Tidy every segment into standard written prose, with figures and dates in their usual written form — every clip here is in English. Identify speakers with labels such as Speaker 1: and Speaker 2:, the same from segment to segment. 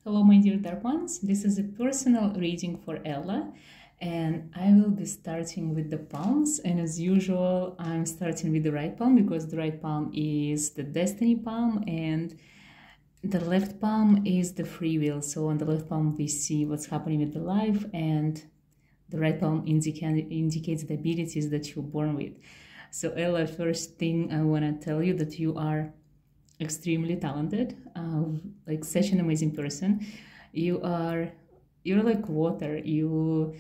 Speaker 1: Hello, my dear dark ones. This is a personal reading for Ella, and I will be starting with the palms. And as usual, I'm starting with the right palm because the right palm is the destiny palm, and the left palm is the free will. So on the left palm, we see what's happening with the life, and the right palm indicates the abilities that you're born with. So Ella, first thing I want to tell you that you are extremely talented, like such an amazing person. You're like water. You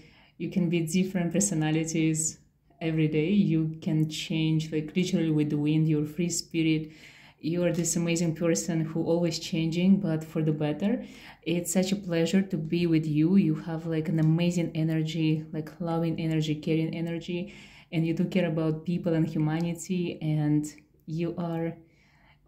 Speaker 1: can be different personalities every day. You can change like literally with the wind. You're free spirit. You are this amazing person who always changing, but for the better. It's such a pleasure to be with you. You have like an amazing energy, like loving energy, caring energy, and you do care about people and humanity. And you are,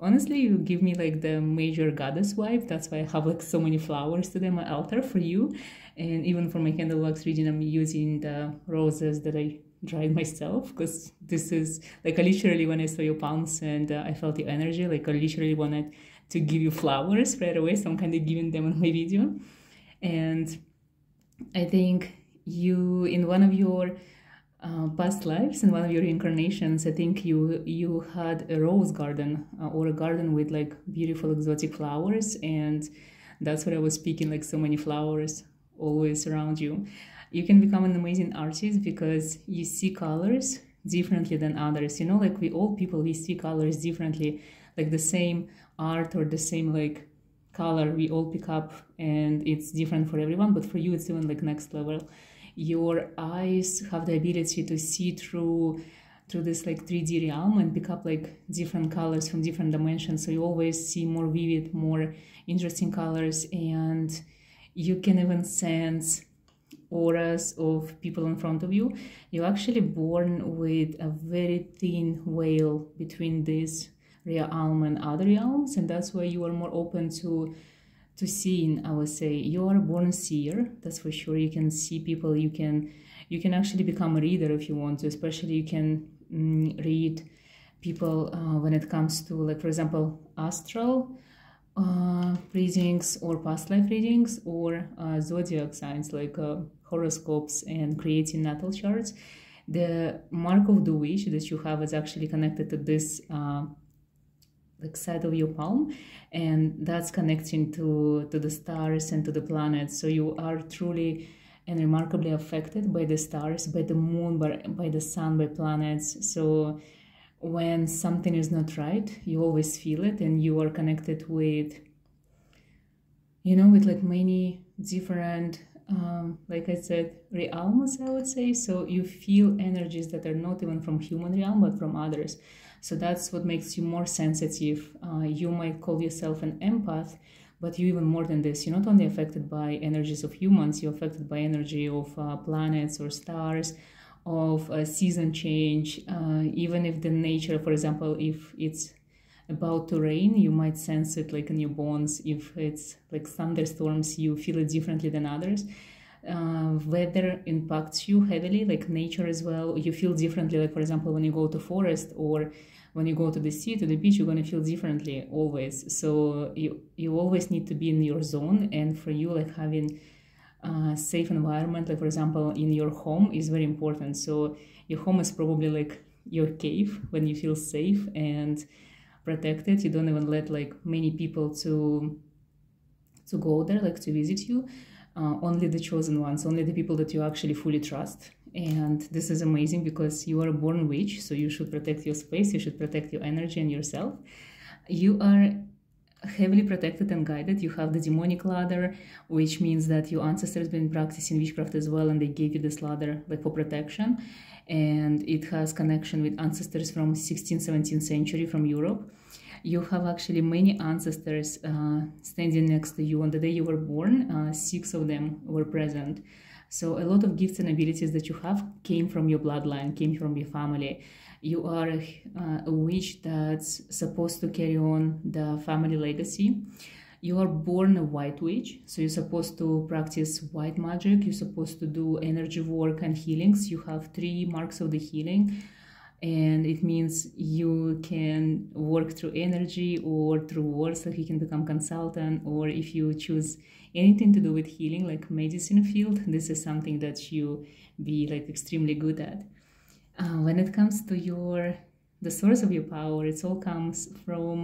Speaker 1: honestly, you give me like the major goddess vibe. That's why I have like so many flowers today on my altar for you. And even for my candle wax reading, I'm using the roses that I dried myself, because this is like, I literally, when I saw your palms and I felt the energy, like I literally wanted to give you flowers right away. So I'm kind of giving them on my video. And I think you, in one of your past lives, in one of your incarnations, I think you had a rose garden or a garden with like beautiful exotic flowers, and that's what I was speaking, like so many flowers always around you. You can become an amazing artist because you see colors differently than others. You know, like we all people, we see colors differently, like the same art or the same like color we all pick up, and it's different for everyone, but for you it's even like next level. Your eyes have the ability to see through this like 3D realm and pick up like different colors from different dimensions. So you always see more vivid, more interesting colors, and you can even sense auras of people in front of you. You're actually born with a very thin veil between this realm and other realms, and that's why you are more open to seeing. I would say you are a born seer, that's for sure. You can see people. You can actually become a reader if you want to. Especially you can read people when it comes to, like, for example, astral readings or past life readings, or zodiac signs like horoscopes and creating natal charts. The mark of the witch that you have is actually connected to this like side of your palm, and that's connecting to the stars and to the planets. So you are truly and remarkably affected by the stars, by the moon, by the sun, by planets. So when something is not right, you always feel it, and you are connected with, you know, with like many different like I said, realms, I would say. So you feel energies that are not even from human realm but from others. So that's what makes you more sensitive. You might call yourself an empath, but you're even more than this. You're not only affected by energies of humans, you're affected by energy of planets or stars, of season change. Even if the nature, for example, if it's about to rain, you might sense it like in your bones. If it's like thunderstorms, you feel it differently than others. Weather impacts you heavily, like nature as well. You feel differently. Like, for example, when you go to forest or when you go to the sea, to the beach, you're going to feel differently always. So you always need to be in your zone. And for you, like having a safe environment, like for example, in your home is very important. So your home is probably like your cave when you feel safe and protected. You don't even let like many people to go there, like to visit you. Only the chosen ones, only the people that you actually fully trust. And this is amazing because you are a born witch, so you should protect your space, you should protect your energy and yourself. You are heavily protected and guided. You have the demonic ladder, which means that your ancestors been practicing witchcraft as well, and they gave you this ladder like for protection. And it has connection with ancestors from 16th, 17th century from Europe. You have actually many ancestors standing next to you. On the day you were born, 6 of them were present. So a lot of gifts and abilities that you have came from your bloodline, came from your family. You are a witch that's supposed to carry on the family legacy. You are born a white witch, so you're supposed to practice white magic. You're supposed to do energy work and healings. You have 3 marks of the healing. and it means you can work through energy or through words, like you can become consultant, or if you choose anything to do with healing, like medicine field, this is something that you be like extremely good at. When it comes to the source of your power, it all comes from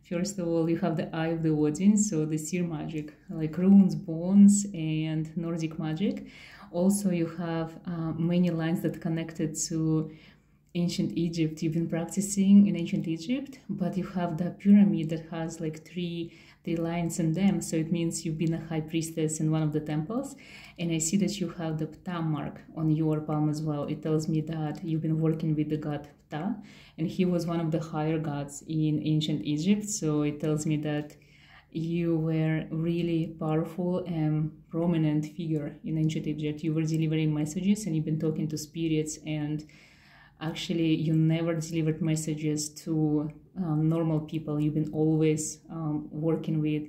Speaker 1: first of all, you have the Eye of the Odin, so the seer magic, like runes, bones, and Nordic magic. Also, you have many lines that connected to ancient Egypt. You've been practicing in ancient Egypt, but you have the pyramid that has like three lines in them. So it means you've been a high priestess in one of the temples. And I see that you have the Ptah mark on your palm as well. It tells me that you've been working with the god Ptah, and he was one of the higher gods in ancient Egypt. So it tells me that you were really powerful and prominent figure in ancient Egypt. You were delivering messages, and you've been talking to spirits, and actually you never delivered messages to normal people. You've been always working with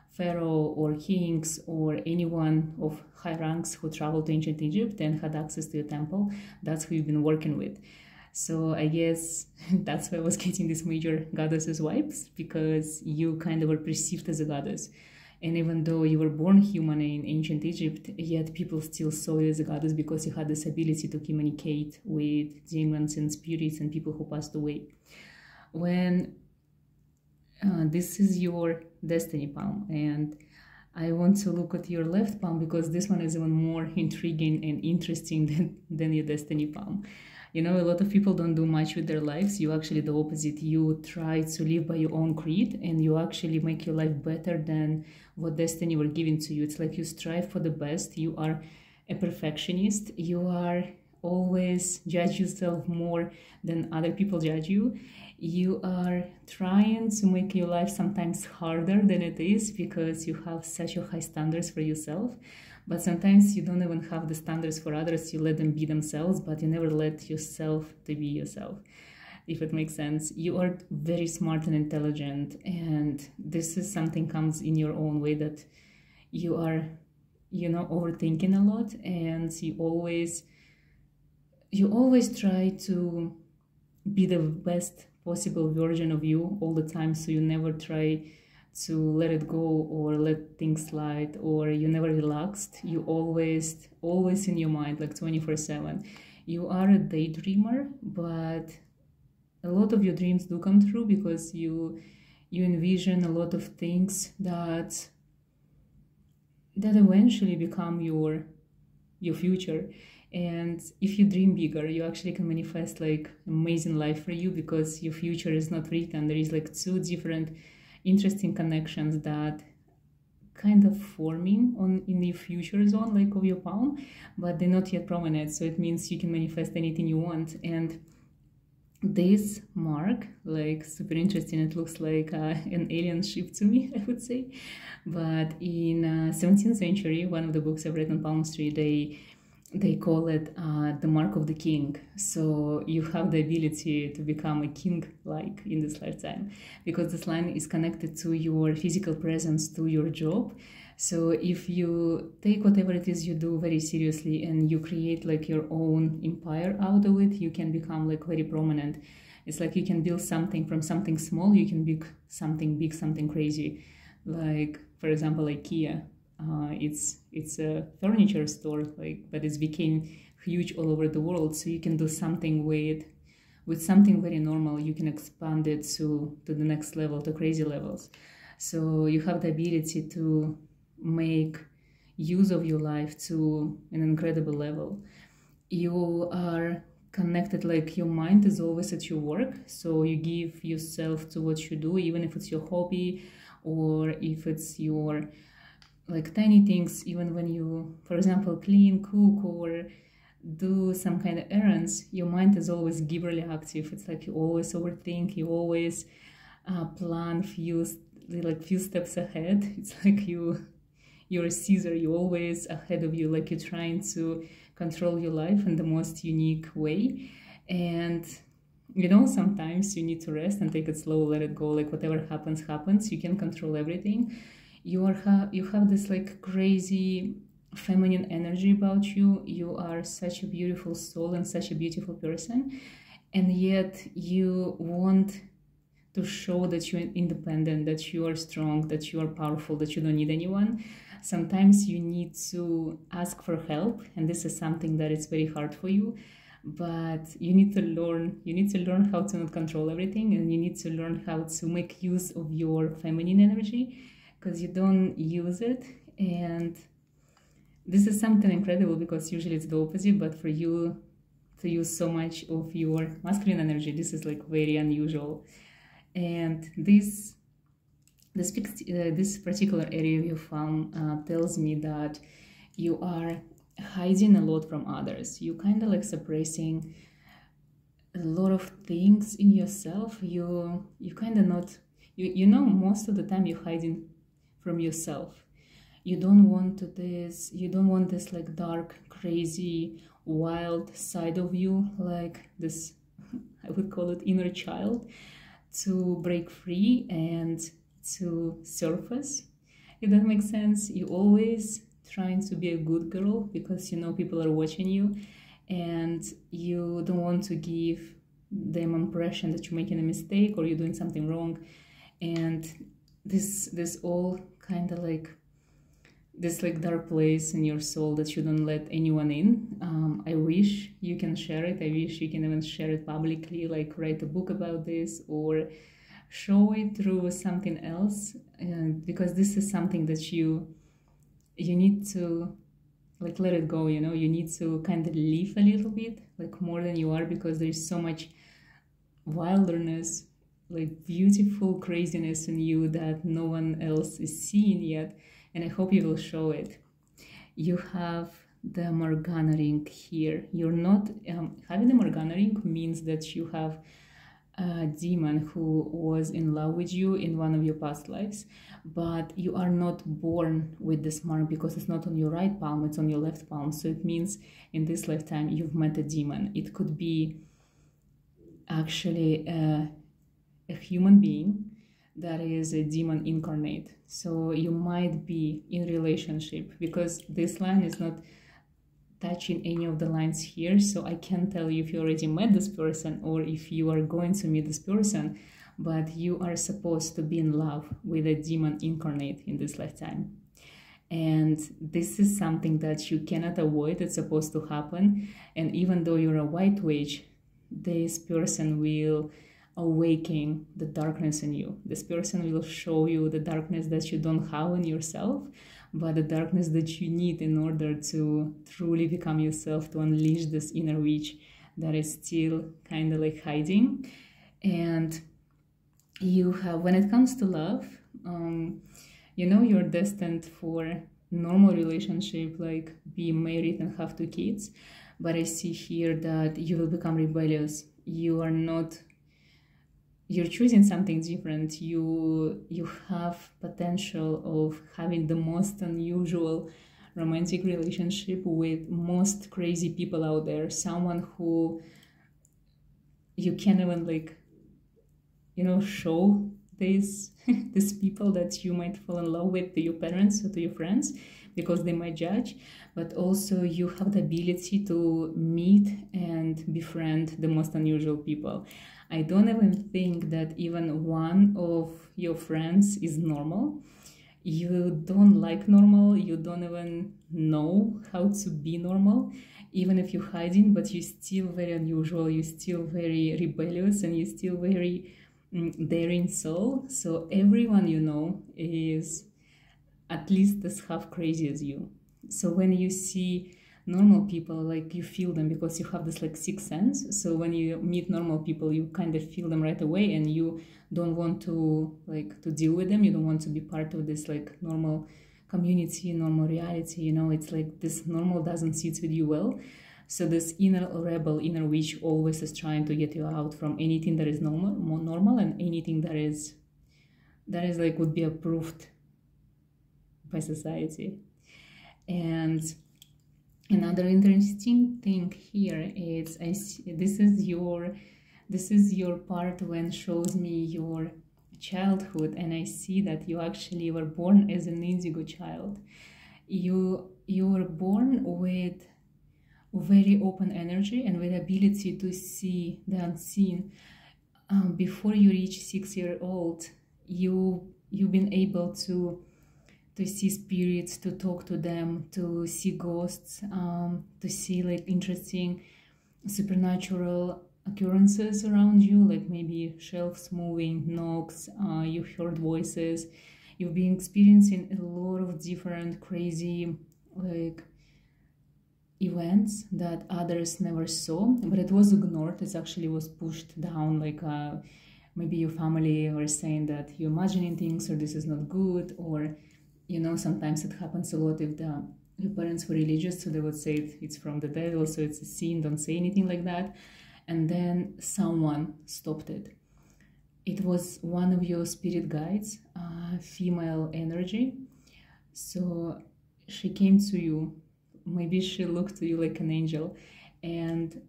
Speaker 1: pharaoh or kings or anyone of high ranks who traveled to ancient Egypt and had access to a temple. That's who you've been working with. So I guess that's why I was getting these major goddesses vibes, because you kind of were perceived as a goddess. And even though you were born human in ancient Egypt, yet people still saw you as a goddess because you had this ability to communicate with demons and spirits and people who passed away. When this is your destiny palm, and I want to look at your left palm because this one is even more intriguing and interesting than your destiny palm. You know, a lot of people don't do much with their lives. You actually the opposite. You try to live by your own creed, and you actually make your life better than what destiny were given to you. It's like you strive for the best. You are a perfectionist. You are always judge yourself more than other people judge you. You are trying to make your life sometimes harder than it is because you have such a high standards for yourself. But sometimes you don't even have the standards for others. You let them be themselves, but you never let yourself to be yourself, if it makes sense. You are very smart and intelligent, and this is something comes in your own way that you are, you know, overthinking a lot, and you always try to be the best possible version of you all the time. So you never try to let it go or let things slide, or you never relaxed. You always in your mind, like 24/7. You are a daydreamer, but a lot of your dreams do come true because you envision a lot of things that eventually become your future. And if you dream bigger, you actually can manifest like amazing life for you, because your future is not written. There is like two different interesting connections that kind of forming in the future zone, like of your palm, but they're not yet prominent. So it means you can manifest anything you want. And this mark, like super interesting. It looks like an alien ship to me, I would say. But in 17th century, one of the books I've read on palmistry, they call it the mark of the king. So you have the ability to become a king-like in this lifetime, because this line is connected to your physical presence, to your job. So if you take whatever it is you do very seriously and you create like your own empire out of it, you can become like very prominent. It's like you can build something from something small, you can build something big, something crazy. Like, for example, IKEA. It's a furniture store, like, but it's became huge all over the world. So you can do something with something very normal. You can expand it to the next level, to crazy levels. So you have the ability to make use of your life to an incredible level. You are connected, like your mind is always at your work. So you give yourself to what you do, even if it's your hobby or if it's your like tiny things, even when you, for example, clean, cook, or do some kind of errands, your mind is always giverly active. It's like you always overthink, you always plan few steps ahead. It's like you're a Caesar, you're always ahead of you, like you're trying to control your life in the most unique way. And you know, sometimes you need to rest and take it slow, let it go, like whatever happens, happens. You can control everything. You have this like crazy feminine energy about you. You are such a beautiful soul and such a beautiful person. and yet you want to show that you're independent, that you are strong, that you are powerful, that you don't need anyone. Sometimes you need to ask for help, and this is something that is very hard for you, but you need to learn how to not control everything, and you need to learn how to make use of your feminine energy, because you don't use it. And this is something incredible, because usually it's the opposite, but for you to use so much of your masculine energy, this is like very unusual. And this particular area you found tells me that you are hiding a lot from others. You kind of like suppressing a lot of things in yourself. You kind of not, you know, most of the time you're hiding from yourself. You don't want this like dark, crazy, wild side of you, like this, I would call it inner child, to break free and to surface, if that makes sense. You always trying to be a good girl because you know people are watching you, and you don't want to give them impression that you're making a mistake or you're doing something wrong. And this all kind of like this like dark place in your soul that you don't let anyone in. I wish you can share it. I wish you can even share it publicly, like write a book about this or show it through something else, because this is something that you need to like let it go, you know. You need to kind of live a little bit like more than you are, because there's so much wilderness, like beautiful craziness in you that no one else is seeing yet, and I hope you will show it. You have the Morgana ring here. You're not having the Morgana ring means that you have a demon who was in love with you in one of your past lives, but you are not born with this mark because it's not on your right palm, it's on your left palm. So it means in this lifetime you've met a demon. It could be actually a human being that is a demon incarnate. So you might be in relationship, because this line is not touching any of the lines here, so I can't tell you if you already met this person or if you are going to meet this person, but you are supposed to be in love with a demon incarnate in this lifetime. And this is something that you cannot avoid. It's supposed to happen. And even though you're a white witch, this person will awaken the darkness in you. This person will show you the darkness that you don't have in yourself, but the darkness that you need in order to truly become yourself, to unleash this inner witch that is still kind of like hiding. And you have, when it comes to love, you know, you're destined for normal relationship, like be married and have 2 kids. But I see here that you will become rebellious. You are not, you're choosing something different. You have potential of having the most unusual romantic relationship with most crazy people out there. Someone who you can't even like, you know, show these people that you might fall in love with to your parents or to your friends, because they might judge. But also you have the ability to meet and befriend the most unusual people. I don't even think that even one of your friends is normal. You don't like normal. You don't even know how to be normal. Even if you're hiding, but you're still very unusual. You're still very rebellious, and you're still very daring soul. So everyone you know is at least as half crazy as you. So when you see normal people, like you feel them, because you have this like sixth sense. So when you meet normal people, you kind of feel them right away, and you don't want to like to deal with them. You don't want to be part of this like normal community, normal reality. You know, it's like this normal doesn't sit with you well. So this inner rebel, inner witch always is trying to get you out from anything that is normal, and anything that is like would be approved by society. And another interesting thing here is I see, this is your part when shows me your childhood, and I see that you actually were born as an indigo child. You were born with very open energy and with ability to see the unseen. Before you reach 6 years old, you've been able to see spirits, to talk to them, to see ghosts, to see like interesting supernatural occurrences around you, like maybe shelves moving, knocks, you heard voices. You've been experiencing a lot of different crazy like events that others never saw, but it was ignored. It actually was pushed down, like maybe your family were saying that you're imagining things or this is not good, or you know, sometimes it happens a lot if your parents were religious, so they would say it's from the devil, so it's a sin, don't say anything like that. And then someone stopped it. It was one of your spirit guides, female energy. So she came to you, maybe she looked to you like an angel, and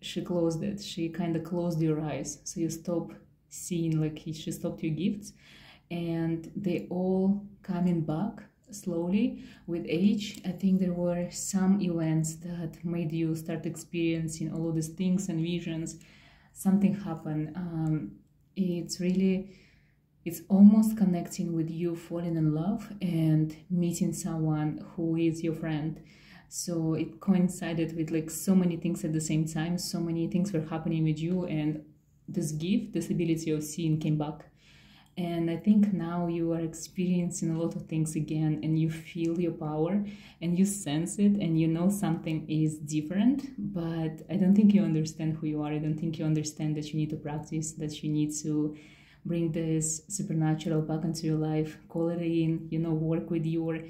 Speaker 1: she closed it. She kind of closed your eyes, so you stop seeing, like she stopped your gifts, and they all coming back slowly with age. I think there were some events that made you start experiencing all of these things and visions. Something happened. It's almost connecting with you falling in love and meeting someone who is your friend. So it coincided with like so many things at the same time. So many things were happening with you, and this gift, this ability of seeing came back. And I think now you are experiencing a lot of things again, and you feel your power and you sense it, and you know something is different, but I don't think you understand who you are. I don't think you understand that you need to practice, that you need to bring this supernatural back into your life, call it in, you know, work with your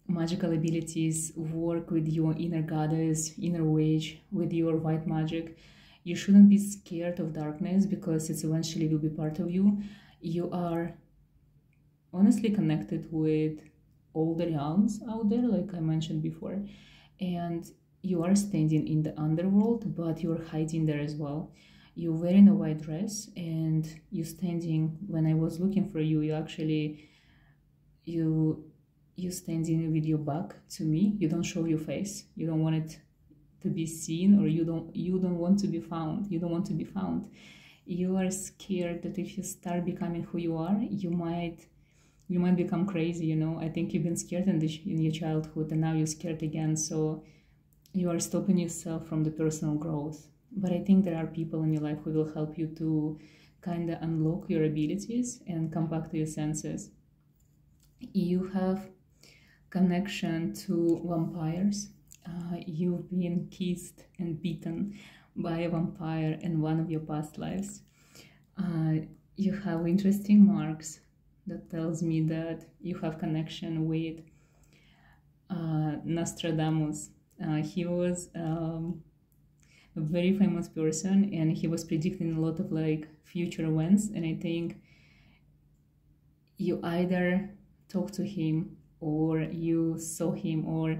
Speaker 1: magical abilities, work with your inner goddess, inner witch, with your white magic. You shouldn't be scared of darkness because it eventually will be part of you. You are honestly connected with all the realms out there, like I mentioned before, and you are standing in the underworld, but you're hiding there as well. You're wearing a white dress, and you're standing. When I was looking for you, you standing with your back to me. You don't show your face. You don't want it to be seen, or you don't want to be found. You don't want to be found. You are scared that if you start becoming who you are, you might become crazy, you know. I think you've been scared in your childhood, and now you're scared again, so you are stopping yourself from the personal growth. But I think there are people in your life who will help you to kind of unlock your abilities and come back to your senses. You have connection to vampires. You've been kissed and beaten by a vampire in one of your past lives. You have interesting marks that tells me that you have connection with Nostradamus. He was a very famous person, and he was predicting a lot of like future events, and I think you either talked to him, or you saw him, or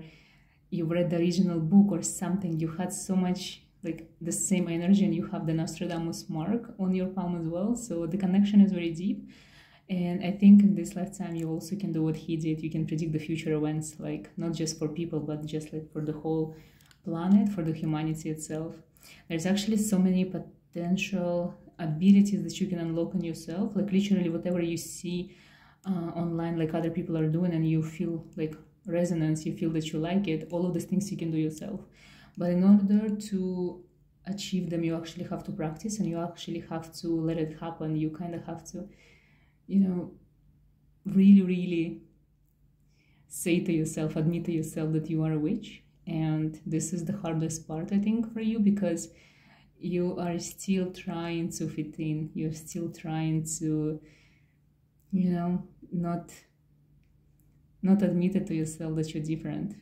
Speaker 1: you read the original book or something. You had so much like the same energy, and you have the Nostradamus mark on your palm as well, so the connection is very deep. And I think in this lifetime you also can do what he did. You can predict the future events, like not just for people, but just like for the whole planet, for the humanity itself. There's actually so many potential abilities that you can unlock in yourself, like literally whatever you see online, like other people are doing, and you feel like resonance, you feel that you like it, all of these things you can do yourself. But in order to achieve them, you actually have to practice, and you actually have to let it happen. You kind of have to, you know, really, really say to yourself, admit to yourself that you are a witch. And this is the hardest part, I think, for you, because you are still trying to fit in. You're still trying to, you know, not admit it to yourself that you're different.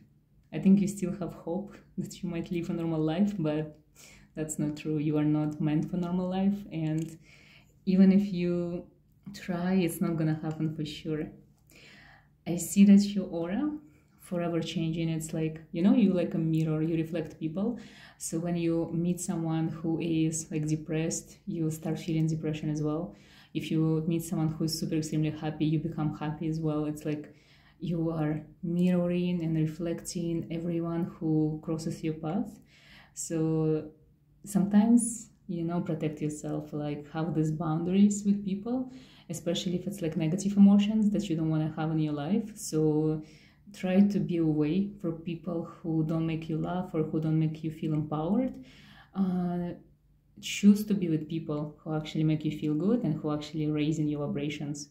Speaker 1: I think you still have hope that you might live a normal life, but that's not true. You are not meant for normal life, and even if you try, it's not gonna happen for sure. I see that your aura forever changing. It's like, you know, you like a mirror, you reflect people. So when you meet someone who is like depressed, you start feeling depression as well. If you meet someone who is super extremely happy, you become happy as well. It's like you are mirroring and reflecting everyone who crosses your path. So sometimes, you know, protect yourself, like have these boundaries with people, especially if it's like negative emotions that you don't want to have in your life. So try to be away from people who don't make you laugh or who don't make you feel empowered. Choose to be with people who actually make you feel good and who actually raising your vibrations,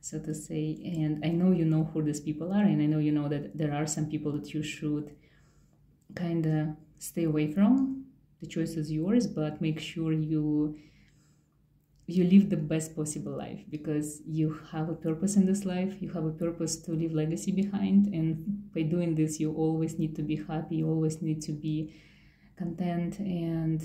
Speaker 1: so to say. And I know you know who these people are, and I know you know that there are some people that you should kind of stay away from. The choice is yours, but make sure you live the best possible life, because you have a purpose in this life. You have a purpose to leave legacy behind, and by doing this you always need to be happy, you always need to be content and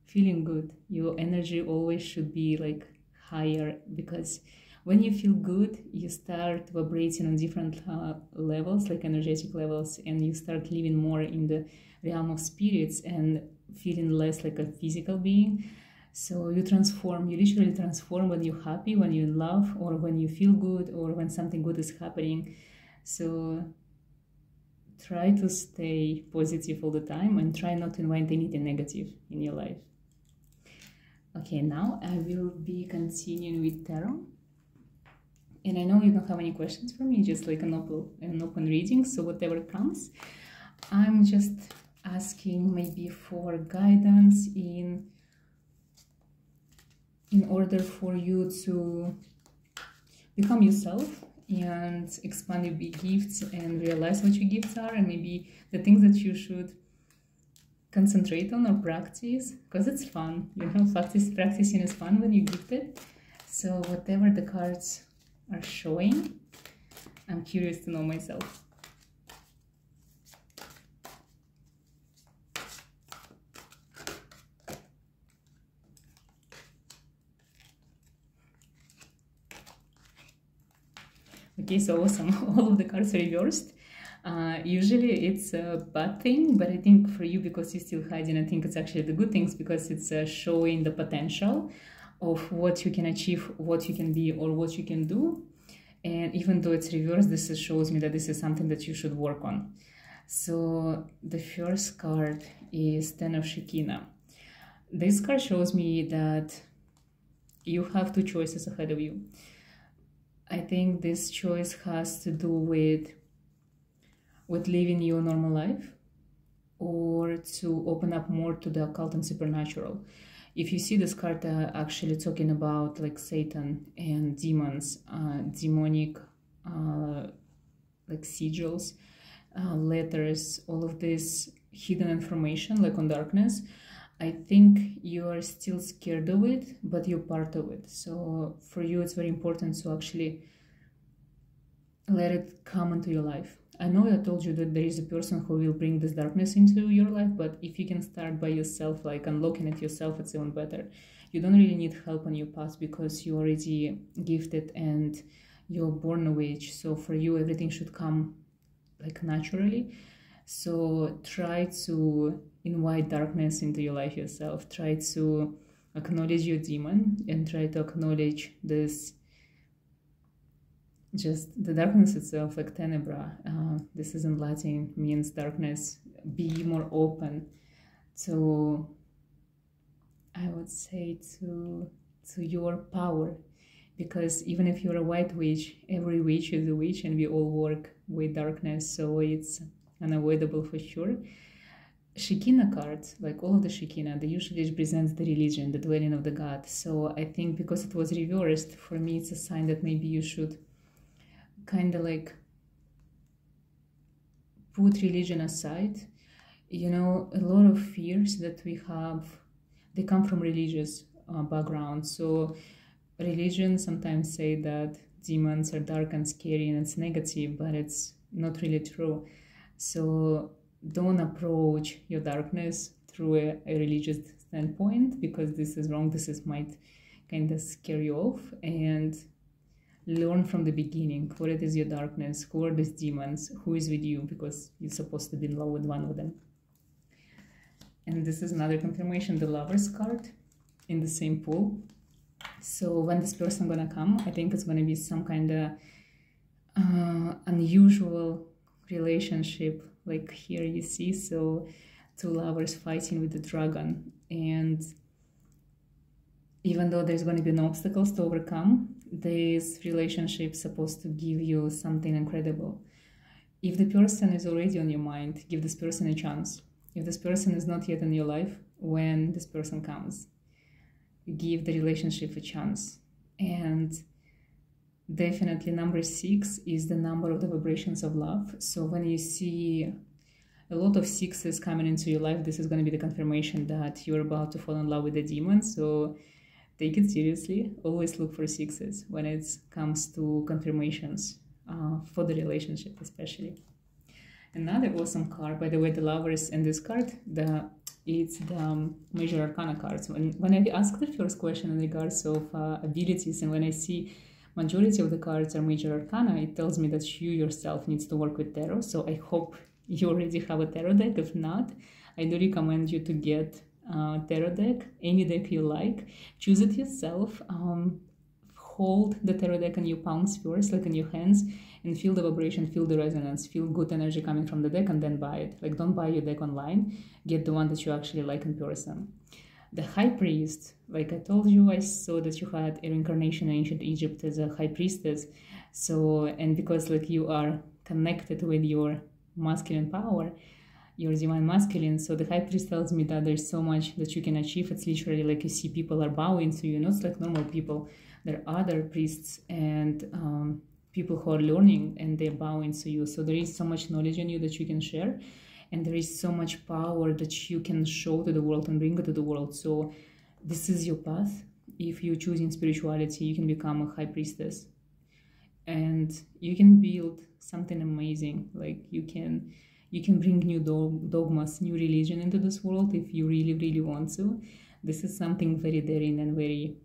Speaker 1: feeling good. Your energy always should be like higher, because when you feel good you start vibrating on different levels, like energetic levels, and you start living more in the realm of spirits and feeling less like a physical being. So you transform, you literally transform when you're happy, when you're in love, or when you feel good, or when something good is happening. So try to stay positive all the time and try not to invite anything negative in your life. Okay, now I will be continuing with tarot. And I know you don't have any questions for me, just like an open reading, so whatever comes. I'm just asking maybe for guidance in order for you to become yourself and expand your big gifts and realize what your gifts are, and maybe the things that you should concentrate on or practice, because it's fun, you know, practicing is fun when you're gifted. So whatever the cards are showing, I'm curious to know myself. Okay, so awesome. All of the cards are reversed. Usually it's a bad thing, but I think for you, because you're still hiding, I think it's actually the good things, because it's showing the potential of what you can achieve, what you can be, or what you can do. And even though it's reversed, this shows me that this is something that you should work on. So the first card is Ten of Shekinah. This card shows me that you have two choices ahead of you. I think this choice has to do with living your normal life, or to open up more to the occult and supernatural. If you see this card actually talking about like Satan and demons, demonic like sigils, letters, all of this hidden information like on darkness, I think you are still scared of it, but you're part of it. So for you it's very important to actually let it come into your life. I know I told you that there is a person who will bring this darkness into your life, but if you can start by yourself, like unlocking it yourself, it's even better. You don't really need help on your path, because you're already gifted and you're born a witch. So for you, everything should come like naturally. So try to invite darkness into your life yourself. Try to acknowledge your demon and try to acknowledge this, just the darkness itself, like tenebra. This is in Latin, means darkness. Be more open to, I would say, to your power, because even if you're a white witch, every witch is a witch, and we all work with darkness, so it's unavoidable for sure. Shekinah cards, like all of the Shekinah, they usually represent the religion, the dwelling of the God. So I think because it was reversed, for me it's a sign that maybe you should kind of like put religion aside. You know, a lot of fears that we have, they come from religious background. So religion sometimes say that demons are dark and scary and it's negative, but it's not really true. So don't approach your darkness through a religious standpoint, because this is wrong. This might kind of scare you off, and learn from the beginning what it is your darkness, who are these demons, who is with you, because you're supposed to be in love with one of them. And this is another confirmation, the Lover's card in the same pool. So when this person gonna come, I think it's gonna be some kind of unusual relationship, like here you see, so two lovers fighting with the dragon. And even though there's going to be no obstacles to overcome, this relationship is supposed to give you something incredible. If the person is already on your mind, give this person a chance. If this person is not yet in your life, when this person comes, give the relationship a chance. And definitely number 6 is the number of the vibrations of love. So when you see a lot of 6s coming into your life, this is going to be the confirmation that you're about to fall in love with a demon. So take it seriously. Always look for 6s when it comes to confirmations for the relationship, especially. Another awesome card, by the way, the lovers in this card, it's the major arcana cards. When I ask the first question in regards of abilities, and when I see majority of the cards are major arcana, it tells me that you yourself needs to work with tarot. So I hope you already have a tarot deck. If not, I do recommend you to get a tarot deck, any deck you like. Choose it yourself. Hold the tarot deck in your palms first, like in your hands, and feel the vibration, feel the resonance, feel good energy coming from the deck, and then buy it. Like, don't buy your deck online. Get the one that you actually like in person. The High Priest, like I told you, I saw that you had a reincarnation in ancient Egypt as a High Priestess. So, and because like you are connected with your masculine power, your divine masculine, so the High Priest tells me that there's so much that you can achieve. It's literally like you see people are bowing to you, not like normal people. There are other priests and people who are learning, and they're bowing to you. So there is so much knowledge in you that you can share, and there is so much power that you can show to the world and bring it to the world. So this is your path. If you choose in spirituality, you can become a High Priestess, and you can build something amazing. Like you can bring new dogmas, new religion into this world if you really, really want to. This is something very daring and very,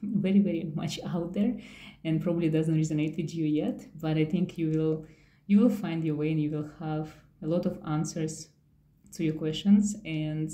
Speaker 1: very much out there, and probably doesn't resonate with you yet. But I think you will find your way, and you will have a lot of answers to your questions, and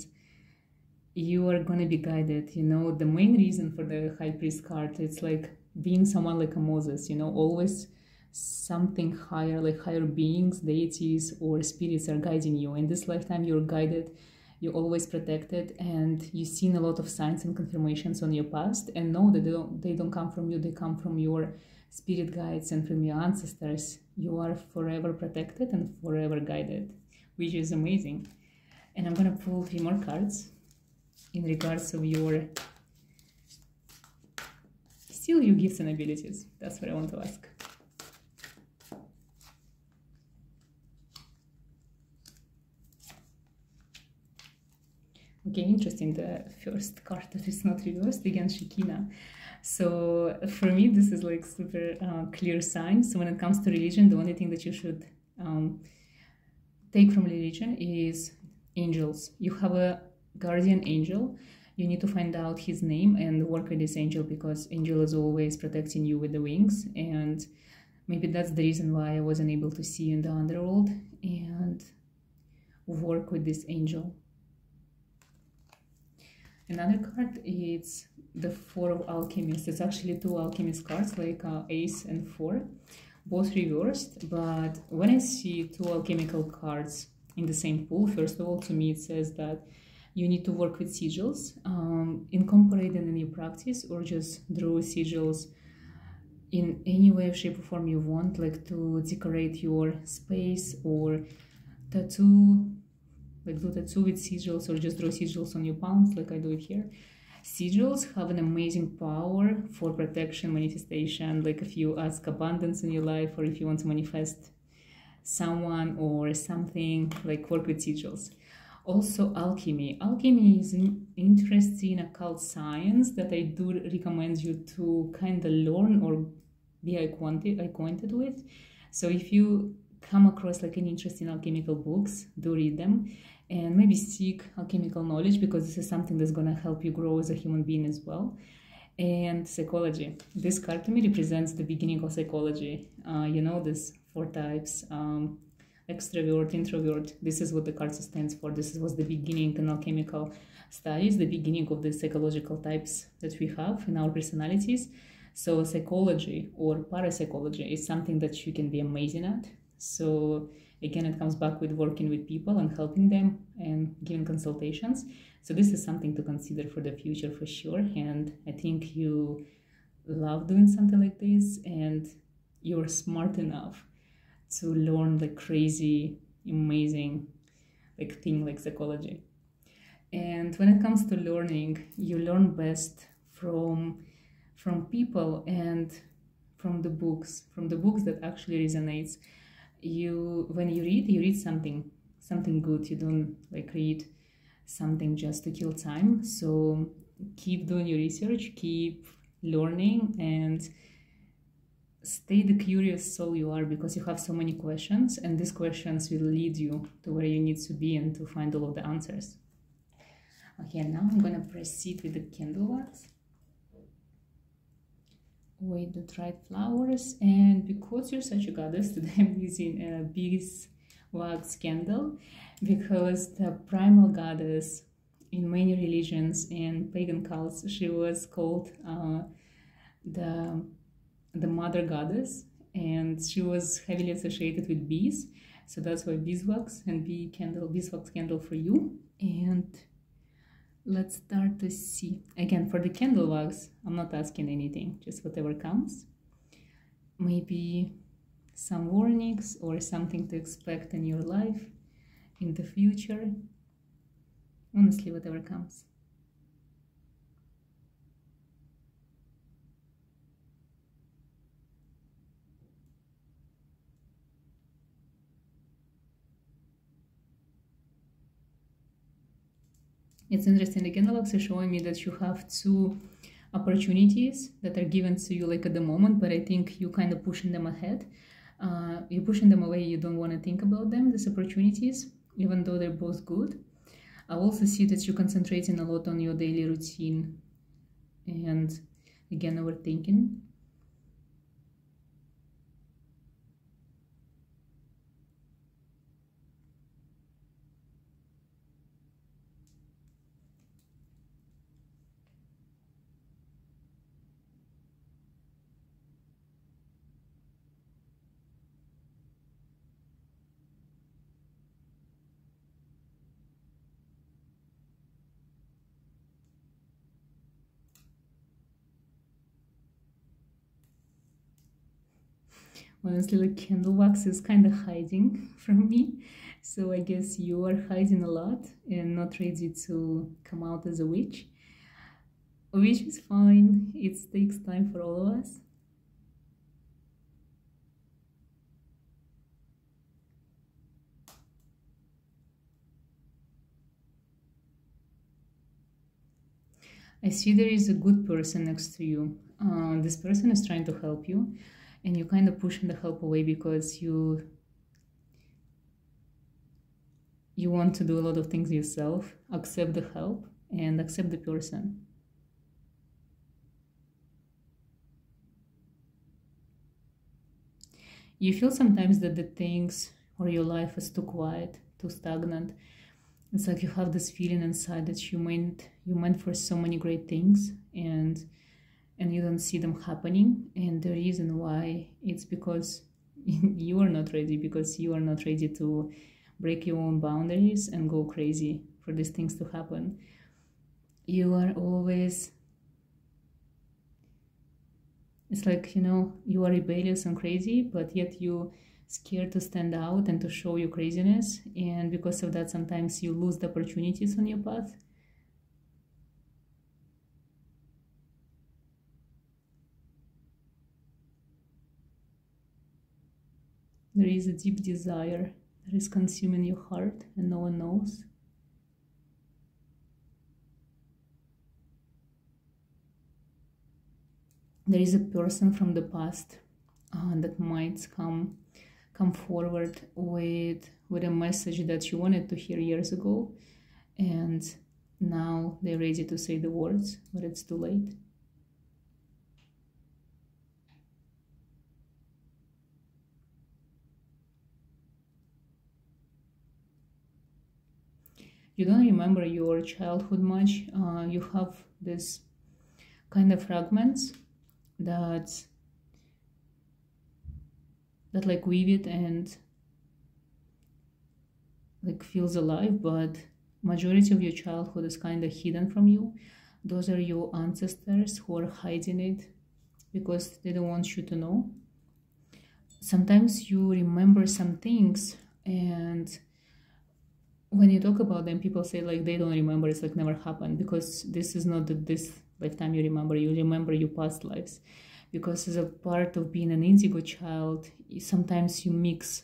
Speaker 1: you are going to be guided. You know, the main reason for the High Priest card, it's like being someone like a Moses, you know, always something higher, like higher beings, deities, or spirits are guiding you. In this lifetime, you're guided, you're always protected, and you've seen a lot of signs and confirmations on your past, and know that they don't come from you, they come from your spirit guides and from your ancestors. You are forever protected and forever guided, which is amazing. And I'm gonna pull 3 more cards in regards of your gifts and abilities. That's what I want to ask. Okay, interesting. The first card that is not reversed, again, Shekinah. So for me, this is like super clear sign. So when it comes to religion, the only thing that you should take from religion is angels. You have a guardian angel. You need to find out his name and work with this angel, because angel is always protecting you with the wings. And maybe that's the reason why I wasn't able to see you in the underworld and work with this angel. Another card is the 4 of Alchemists. It's actually 2 Alchemist cards, like Ace and 4, both reversed. But when I see 2 alchemical cards in the same pool, first of all, to me it says that you need to work with sigils, incorporate them in your practice, or just draw sigils in any way, shape, or form you want, like to decorate your space, or tattoo, like do tattoo with sigils, or just draw sigils on your palms, like I do it here. Sigils have an amazing power for protection, manifestation, like if you ask abundance in your life, or if you want to manifest someone or something, like work with sigils. Also, alchemy. Alchemy is an interesting occult science that I do recommend you to kind of learn or be acquainted with. So if you come across like any interesting alchemical books, do read them, and maybe seek alchemical knowledge, because this is something that's going to help you grow as a human being as well. And psychology. This card to me represents the beginning of psychology. You know, this 4 types, extrovert, introvert. This is what the card stands for. This was the beginning in alchemical studies, the beginning of the psychological types that we have in our personalities. So psychology or parapsychology is something that you can be amazing at. So again, it comes back with working with people and helping them and giving consultations. So this is something to consider for the future for sure. And I think you love doing something like this, and you're smart enough to learn like crazy, amazing like thing like psychology. And when it comes to learning, you learn best from people and from the books that actually resonates. When you read something good. You don't like read something just to kill time. So keep doing your research, keep learning, and stay the curious soul you are, because you have so many questions, and these questions will lead you to where you need to be and to find all of the answers. Okay, now I'm gonna proceed with the candle wax with the dried flowers. And because you're such a goddess, today I'm using a beeswax candle, because the primal goddess in many religions and pagan cults, she was called the mother goddess, and she was heavily associated with bees. So that's why beeswax and beeswax candle for you. And let's start to see. Again, for the candle wax, I'm not asking anything, just whatever comes. Maybe some warnings or something to expect in your life in the future. Honestly, whatever comes. It's interesting, the candle wax is showing me that you have two opportunities that are given to you like at the moment, but I think you kind of pushing them ahead. You're pushing them away, you don't want to think about them, these opportunities, even though they're both good. I also see that you're concentrating a lot on your daily routine and again overthinking. Honestly, like candle wax is kind of hiding from me, so I guess you are hiding a lot and not ready to come out as a witch, which is fine. It takes time for all of us. I see there is a good person next to you. This person is trying to help you, and you kind of pushing the help away because you want to do a lot of things yourself, accept the help and accept the person. You feel sometimes that the things or your life is too quiet, too stagnant. It's like you have this feeling inside that you meant for so many great things, and you don't see them happening. And the reason why, it's because you are not ready, because you are not ready to break your own boundaries and go crazy for these things to happen. You are always, it's like, you know, you are rebellious and crazy, but yet you scared to stand out and to show your craziness, and because of that sometimes you lose the opportunities on your path. There is a deep desire that is consuming your heart and no one knows. There is a person from the past that might come forward with a message that you wanted to hear years ago, and now they're ready to say the words, but it's too late. You don't remember your childhood much. You have this kind of fragments that like vivid and like feels alive, but majority of your childhood is kind of hidden from you. Those are your ancestors who are hiding it because they don't want you to know. Sometimes you remember some things, and when you talk about them, people say like they don't remember, it's like never happened, because this is not this lifetime you remember your past lives. Because as a part of being an indigo child, sometimes you mix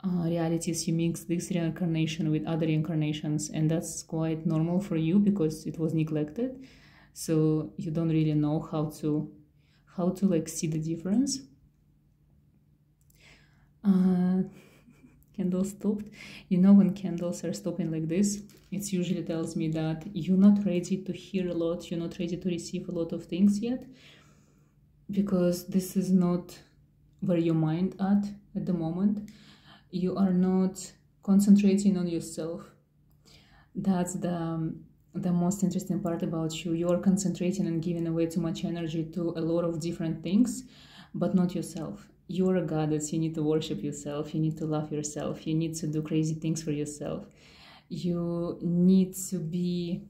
Speaker 1: realities, you mix this reincarnation with other reincarnations, and that's quite normal for you because it was neglected. So you don't really know how to like see the difference. Candle stopped. You know, when candles are stopping like this, it usually tells me that you're not ready to hear a lot, you're not ready to receive a lot of things yet, because this is not where your mind at the moment. You are not concentrating on yourself. That's the most interesting part about you. You're concentrating and giving away too much energy to a lot of different things, but not yourself. You're a goddess. You need to worship yourself. You need to love yourself. You need to do crazy things for yourself. You need to be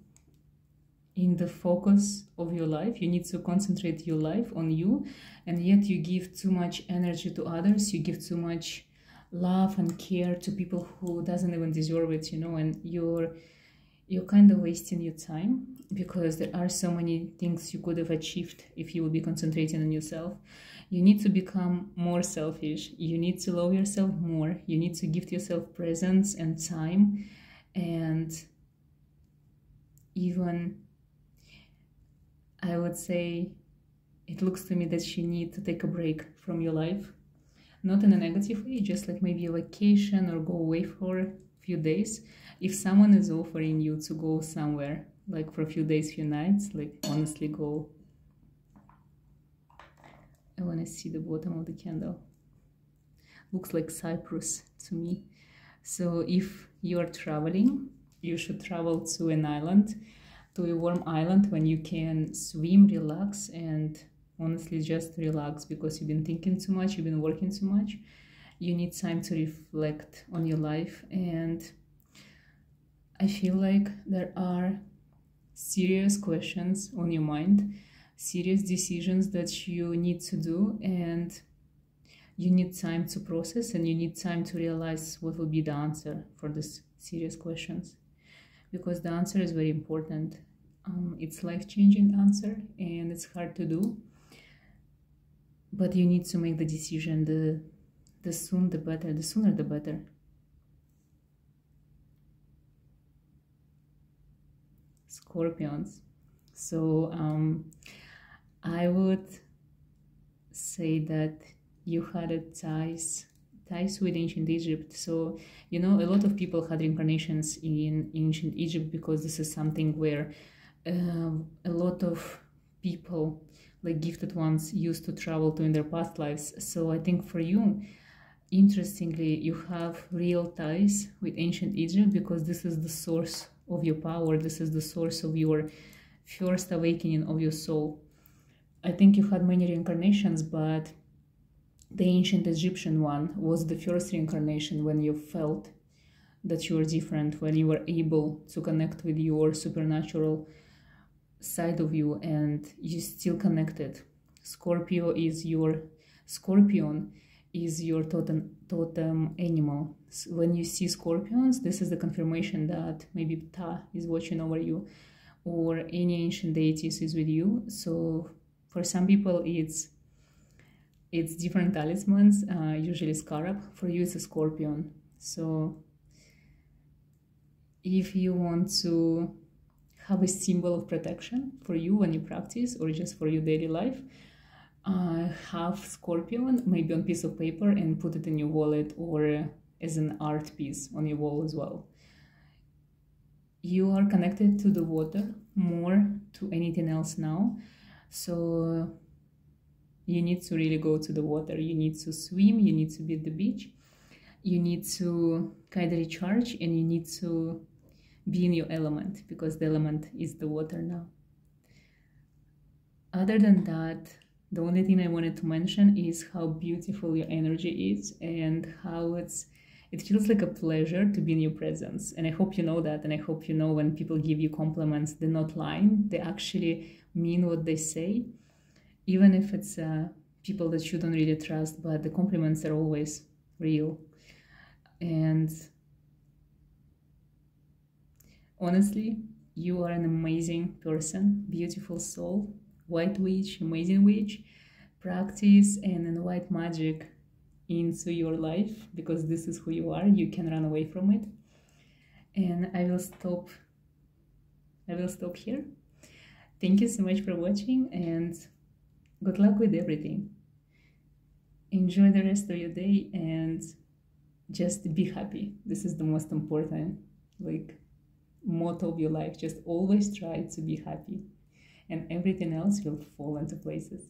Speaker 1: in the focus of your life. You need to concentrate your life on you, and yet you give too much energy to others. You give too much love and care to people who doesn't even deserve it, you know, and you're kind of wasting your time, because there are so many things you could have achieved if you would be concentrating on yourself. You need to become more selfish. You need to love yourself more. You need to give yourself presence and time. And even, I would say, it looks to me that you need to take a break from your life. Not in a negative way, just like maybe a vacation or go away for a few days. If someone is offering you to go somewhere, like for a few days, few nights, like honestly go. I want to see the bottom of the candle. Looks like Cyprus to me. So if you are traveling, you should travel to an island, to a warm island when you can swim, relax, and honestly just relax, because you've been thinking too much, you've been working too much. You need time to reflect on your life. And I feel like there are serious questions on your mind, serious decisions that you need to do, and you need time to process, and you need time to realize what will be the answer for these serious questions, because the answer is very important. It's life-changing answer, and it's hard to do, but you need to make the decision. The sooner the better, the sooner the better. Scorpions. So I would say that you had ties with ancient Egypt. So, you know, a lot of people had reincarnations in ancient Egypt, because this is something where a lot of people, like gifted ones, used to travel to in their past lives. So I think for you, interestingly, you have real ties with ancient Egypt, because this is the source of your power. This is the source of your first awakening of your soul. I think you had many reincarnations, but the ancient Egyptian one was the first reincarnation when you felt that you were different, when you were able to connect with your supernatural side of you, and you still connected. Scorpion is your totem animal. So when you see scorpions, this is the confirmation that maybe Ptah is watching over you, or any ancient deities is with you. So for some people it's different talismans, usually scarab. For you it's a scorpion. So if you want to have a symbol of protection for you when you practice, or just for your daily life, have scorpion maybe on a piece of paper and put it in your wallet, or as an art piece on your wall as well. You are connected to the water more to anything else now, so you need to really go to the water. You need to swim, you need to be at the beach, you need to kind of recharge, and you need to be in your element, because the element is the water now. Other than that, The only thing I wanted to mention is how beautiful your energy is and how it feels like a pleasure to be in your presence. And I hope you know that. And I hope you know when people give you compliments, they're not lying. They actually mean what they say, even if it's people that you don't really trust, but the compliments are always real. And honestly, you are an amazing person, beautiful soul, white witch, amazing witch. Practice and invite magic into your life, because this is who you are. You can run away from it. And I will stop here. Thank you so much for watching, and good luck with everything. Enjoy the rest of your day and just be happy. This is the most important motto of your life. Just always try to be happy, and everything else will fall into places.